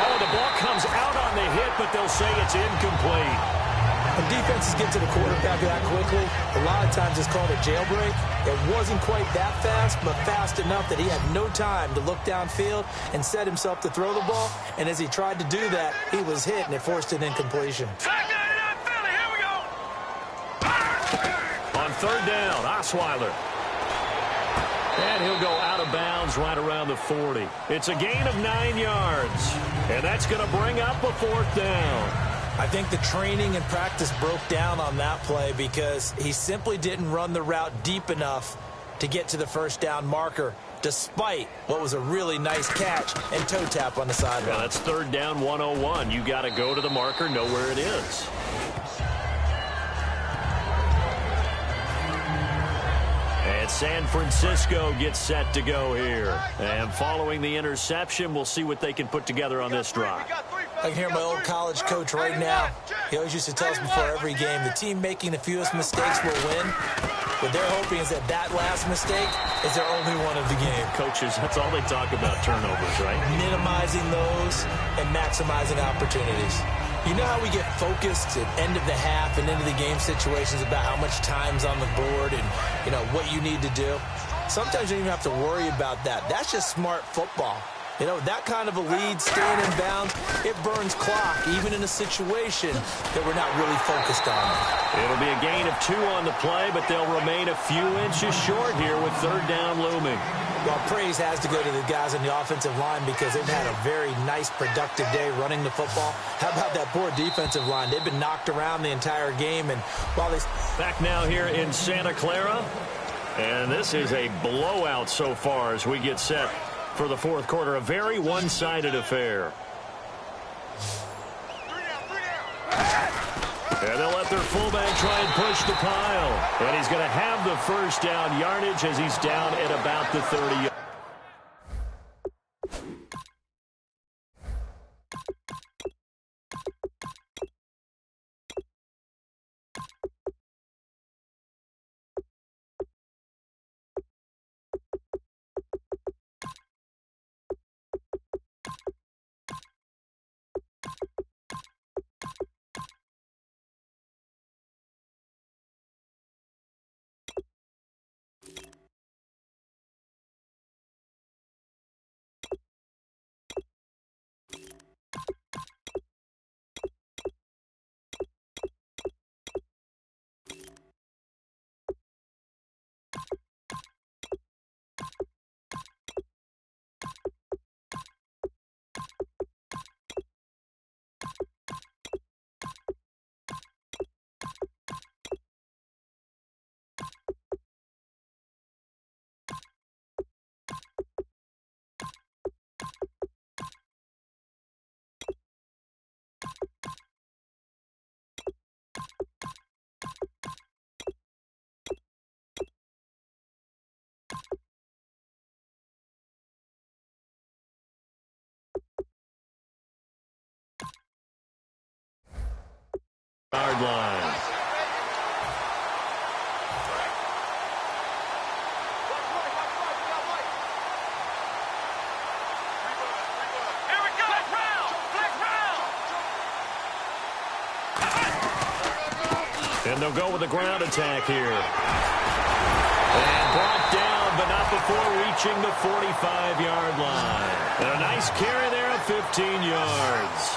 Oh, the ball comes out on the hit, but they'll say it's incomplete. When defenses get to the quarterback that quickly, a lot of times it's called a jailbreak. It wasn't quite that fast, but fast enough that he had no time to look downfield and set himself to throw the ball. And as he tried to do that, he was hit, and it forced an incompletion. On 3rd down, Osweiler. And he'll go out of bounds right around the 40. It's a gain of 9 yards. And that's going to bring up a 4th down. I think the training and practice broke down on that play because he simply didn't run the route deep enough to get to the first down marker, despite what was a really nice catch and toe tap on the sideline. Yeah, that's 3rd down 101. You got to go to the marker, know where it is. And San Francisco gets set to go here. And following the interception, we'll see what they can put together on this drive. I can hear my old college coach right now. He always used to tell us before every game, the team making the fewest mistakes will win. What they're hoping is that that last mistake is their only one of the game. Coaches, that's all they talk about, turnovers, right? Minimizing those and maximizing opportunities. You know how we get focused at end of the half and into the game situations about how much time's on the board and, you know, what you need to do? Sometimes you don't even have to worry about that. That's just smart football. You know, that kind of a lead, staying in bounds, it burns clock, even in a situation that we're not really focused on. It'll be a gain of 2 on the play, but they'll remain a few inches short here with third down looming. Well, praise has to go to the guys on the offensive line because they've had a very nice, productive day running the football. How about that poor defensive line? They've been knocked around the entire game, and while they... Back now here in Santa Clara, and this is a blowout so far as we get set for the fourth quarter. A very one-sided affair. And they'll let their fullback try and push the pile. And he's going to have the first down yardage as he's down at about the 30. Yard line. Here we go. Black round. And they'll go with a ground attack here. And brought down, but not before reaching the 45-yard line. And a nice carry there of 15 yards.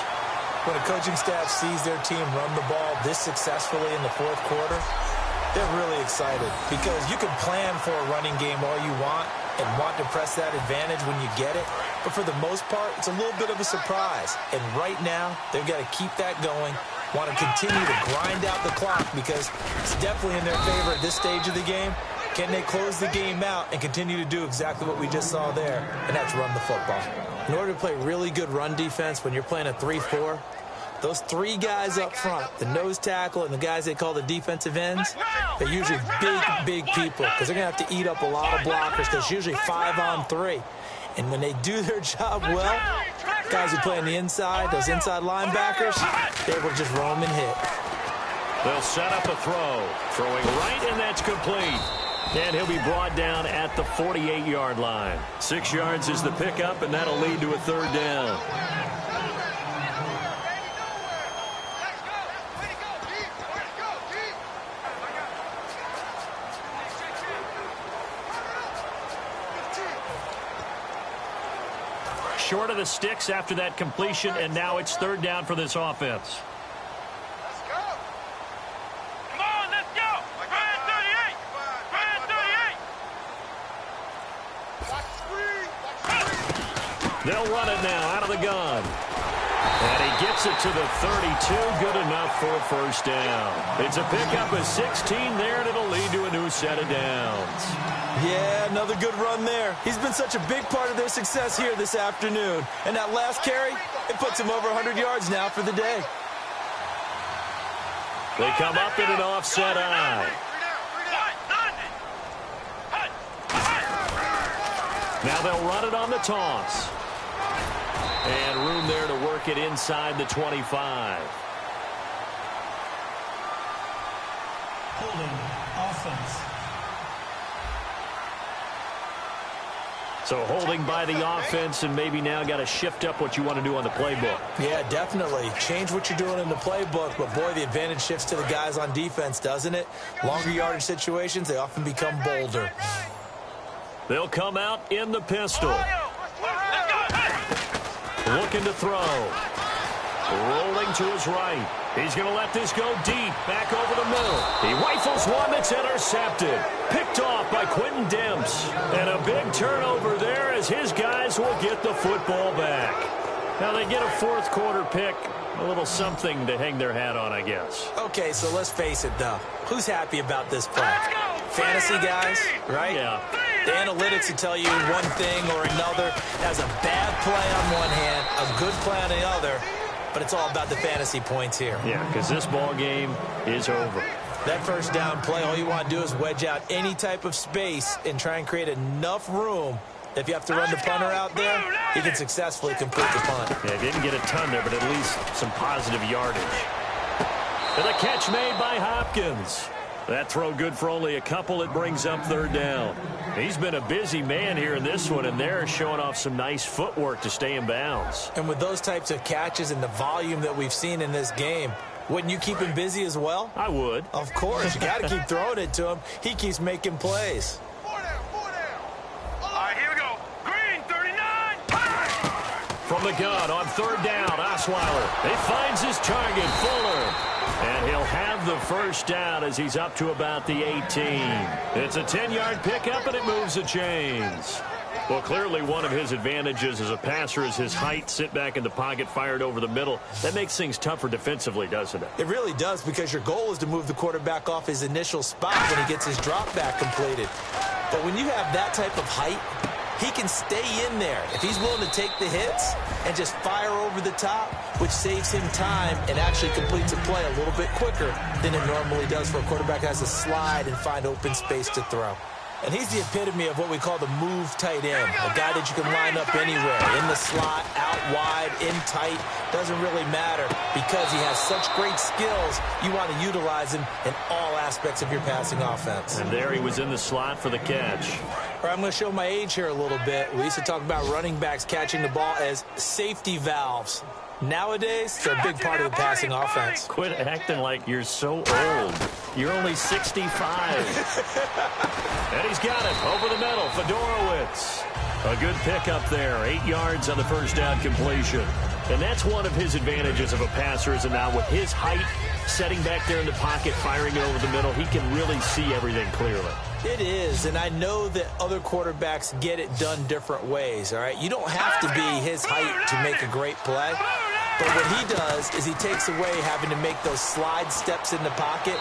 When a coaching staff sees their team run the ball this successfully in the fourth quarter, they're really excited because you can plan for a running game all you want and want to press that advantage when you get it. But for the most part, it's a little bit of a surprise. And right now, they've got to keep that going, want to continue to grind out the clock because it's definitely in their favor at this stage of the game. Can they close the game out and continue to do exactly what we just saw there, and that's run the football. In order to play really good run defense when you're playing a 3-4, those 3 guys up front, the nose tackle and the guys they call the defensive ends, they're usually big people because they're going to have to eat up a lot of blockers because it's usually 5-on-3. And when they do their job well, guys who play on the inside, those inside linebackers, they're able to just roam and hit. They'll set up a throw. Throwing right, and that's complete. And he'll be brought down at the 48-yard line. 6 yards is the pickup, and that'll lead to a third down. Short of the sticks after that completion, and now it's third down for this offense. They'll run it now out of the gun. And he gets it to the 32. Good enough for a first down. It's a pickup of 16 there, and it'll lead to a new set of downs. Yeah, another good run there. He's been such a big part of their success here this afternoon. And that last carry, it puts him over 100 yards now for the day. They come up in an offset eye. Now they'll run it on the toss. And room there to work it inside the 25. Holding offense. So holding by the offense, and maybe now got to shift up what you want to do on the playbook. Yeah, definitely. Change what you're doing in the playbook, but boy, the advantage shifts to the guys on defense, doesn't it? Longer yardage situations, they often become bolder. They'll come out in the pistol. Looking to throw. Rolling to his right. He's going to let this go deep. Back over the middle. He rifles one that's intercepted. Picked off by Quentin Demps. And a big turnover there as his guys will get the football back. Now they get a fourth quarter pick. A little something to hang their hat on, I guess. Okay, so let's face it, though. Who's happy about this play? Fantasy guys, right? Yeah. The analytics will tell you one thing or another. Has a bad play on one hand, a good play on the other, but it's all about the fantasy points here. Yeah, because this ball game is over. That first down play, all you want to do is wedge out any type of space and try and create enough room. If you have to run the punter out there, he can successfully complete the punt. Yeah, didn't get a ton there, but at least some positive yardage. And a catch made by Hopkins. That throw good for only a couple. It brings up third down. He's been a busy man here in this one, and they're showing off some nice footwork to stay in bounds. And with those types of catches and the volume that we've seen in this game, wouldn't you keep him busy as well? I would. Of course. You got to keep throwing it to him. He keeps making plays. All right, here we go. Green, 39. From the gun on third down, Osweiler. He finds his target, Fuller. And he'll have the first down as he's up to about the 18. It's a 10-yard pickup, and it moves the chains. Well, clearly one of his advantages as a passer is his height. Sit back in the pocket, fired over the middle. That makes things tougher defensively, doesn't it? It really does, because your goal is to move the quarterback off his initial spot when he gets his drop back completed. But when you have that type of height, he can stay in there if he's willing to take the hits and just fire over the top, which saves him time and actually completes a play a little bit quicker than it normally does for a quarterback that has to slide and find open space to throw. And he's the epitome of what we call the move tight end, a guy that you can line up anywhere, in the slot, out wide, in tight, doesn't really matter because he has such great skills. You want to utilize him in all aspects of your passing offense. And there he was in the slot for the catch. All right, I'm going to show my age here a little bit. We used to talk about running backs catching the ball as safety valves. Nowadays, they're a big part of the passing offense. Quit acting like you're so old. You're only 65. And he's got it over the middle. Fedorowicz. A good pickup there. 8 yards on the first down completion. And that's one of his advantages of a passer, is that now with his height, setting back there in the pocket, firing it over the middle, he can really see everything clearly. It is, and I know that other quarterbacks get it done different ways, all right? You don't have to be his height to make a great play. But what he does is he takes away having to make those slide steps in the pocket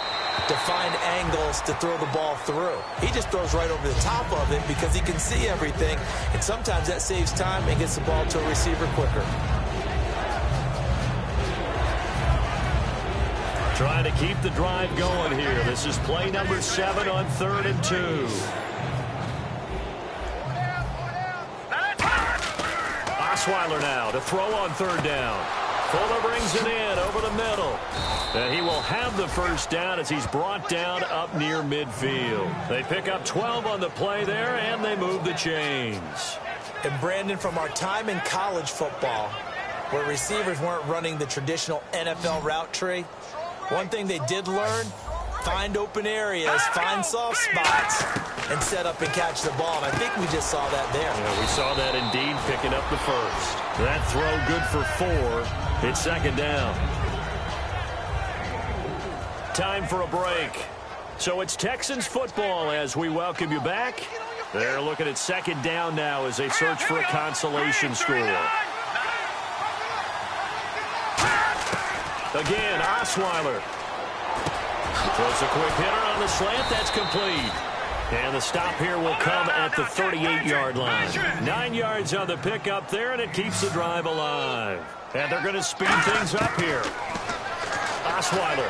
to find angles to throw the ball through. He just throws right over the top of it because he can see everything, and sometimes that saves time and gets the ball to a receiver quicker. Trying to keep the drive going here. This is play number 7 on 3rd and 2. Osweiler now to throw on 3rd down. Fuller brings it in over the middle. And he will have the first down as he's brought down up near midfield. They pick up 12 on the play there, and they move the chains. And Brandon, from our time in college football, where receivers weren't running the traditional NFL route tree, one thing they did learn, find open areas, find soft spots, and set up and catch the ball. And I think we just saw that there. Yeah, we saw that indeed, picking up the first. That throw good for 4. It's 2nd down. Time for a break. So it's Texans football as we welcome you back. They're looking at 2nd down now as they search for a consolation score. Again, Osweiler. Throws a quick hitter on the slant. That's complete. And the stop here will come at the 38-yard line. 9 yards on the pickup there, and it keeps the drive alive. And they're going to speed things up here. Osweiler.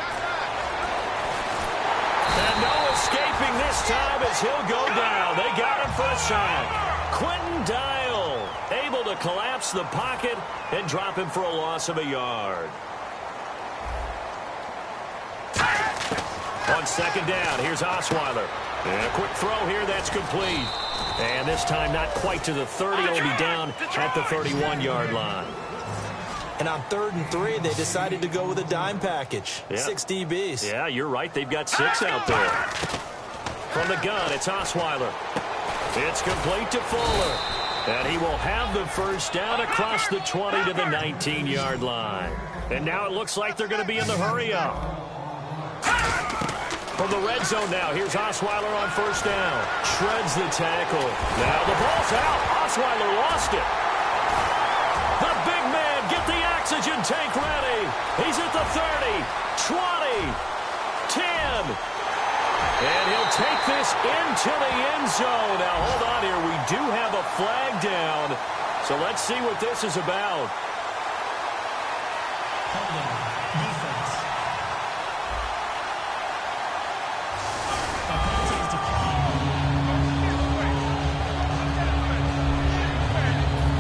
And no escaping this time as he'll go down. They got him for a sack. Quentin Dial able to collapse the pocket and drop him for a loss of a yard. On 2nd down, here's Osweiler. And a quick throw here, that's complete. And this time not quite to the 30. It'll be down at the 31-yard line. And on 3rd and 3, they decided to go with a dime package. Yeah. 6 DBs. Yeah, you're right. They've got 6 out there. From the gun, it's Osweiler. It's complete to Fuller. And he will have the first down across the 20 to the 19-yard line. And now it looks like they're going to be in the hurry-up. From the red zone now, here's Osweiler on first down. Shreds the tackle. Now the ball's out. Osweiler lost it. The big man, get the oxygen tank ready. He's at the 30, 20, 10. And he'll take this into the end zone. Now, hold on here. We do have a flag down. So let's see what this is about.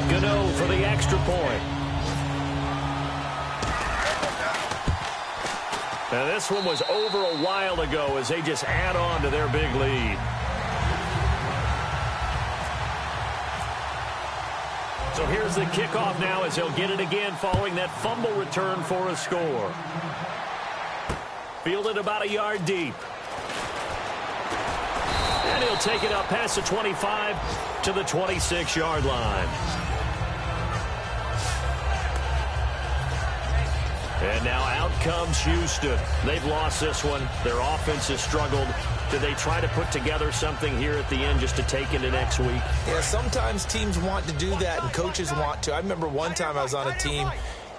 Gano for the extra point. Now, this one was over a while ago as they just add on to their big lead. So here's the kickoff now as he'll get it again following that fumble return for a score. Fielded about a yard deep. And he'll take it up past the 25 to the 26-yard line. And now out comes Houston. They've lost this one. Their offense has struggled. Do they try to put together something here at the end just to take into next week? Yeah, sometimes teams want to do that and coaches want to. I remember one time I was on a team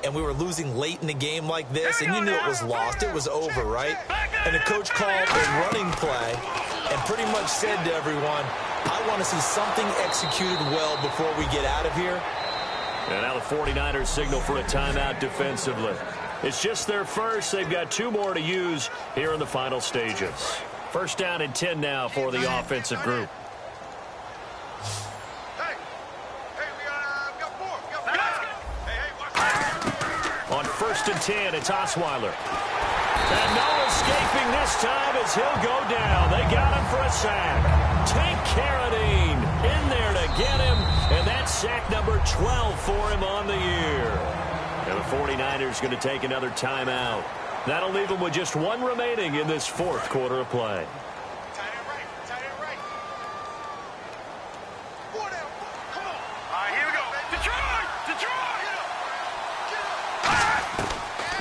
and we were losing late in the game like this, and you knew it was lost. It was over, right? And the coach called a running play and pretty much said to everyone, I want to see something executed well before we get out of here. And now the 49ers signal for a timeout defensively. It's just their first. They've got 2 more to use here in the final stages. First down and 10 now for the offensive group. On first and 10, it's Osweiler. And no escaping this time as he'll go down. They got him for a sack. Tank Carradine in there to get him. And that's sack number 12 for him on the year. And the 49ers going to take another timeout. That'll leave them with just 1 remaining in this 4th quarter of play.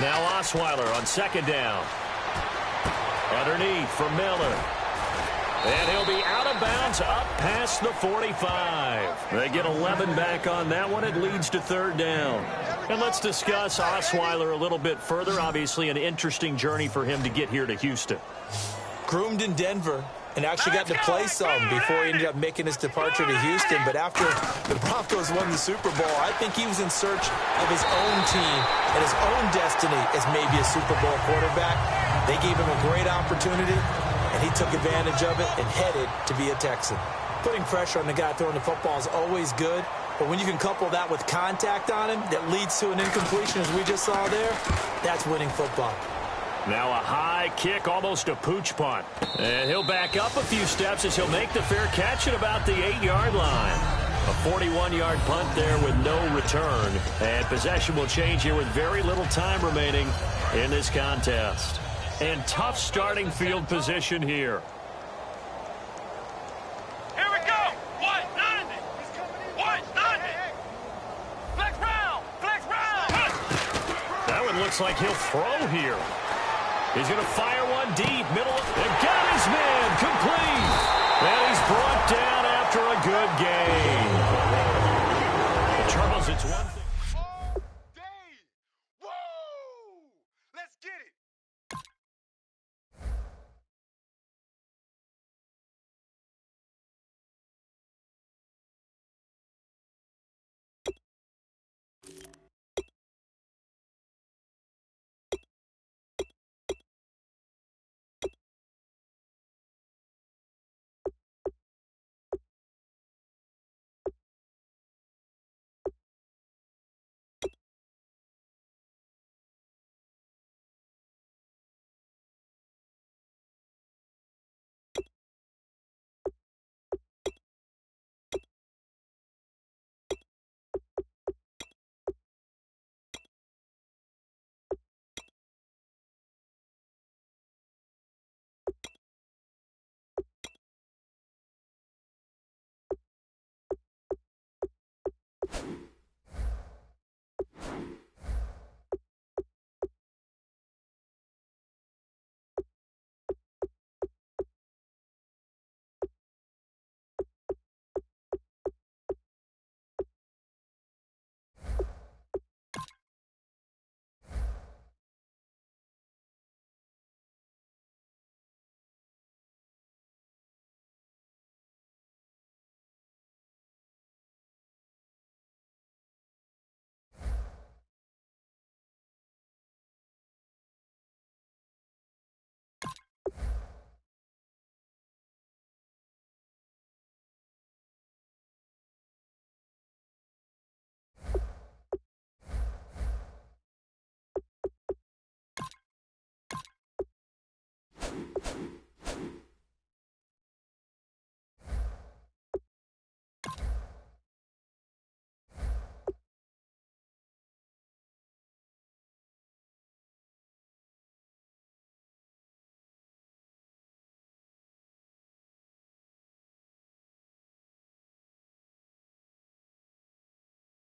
Now Osweiler on second down. Underneath for Miller. And he'll be out of bounds up past the 45. They get 11 back on that one. It leads to 3rd down. And let's discuss Osweiler a little bit further. Obviously an interesting journey for him to get here to Houston. Groomed in Denver and actually got to play some before he ended up making his departure to Houston. But after the Broncos won the Super Bowl, I think he was in search of his own team and his own destiny as maybe a Super Bowl quarterback. They gave him a great opportunity, and he took advantage of it and headed to be a Texan. Putting pressure on the guy throwing the football is always good, but when you can couple that with contact on him that leads to an incompletion, as we just saw there, that's winning football. Now a high kick, almost a pooch punt. And he'll back up a few steps as he'll make the fair catch at about the 8-yard line. A 41-yard punt there with no return. And possession will change here with very little time remaining in this contest. And tough starting field position here. Here we go. What? Nothing. What? Nothing. Flex round. Flex round. That one looks like he'll throw here. He's going to fire one deep, middle, and got his man complete.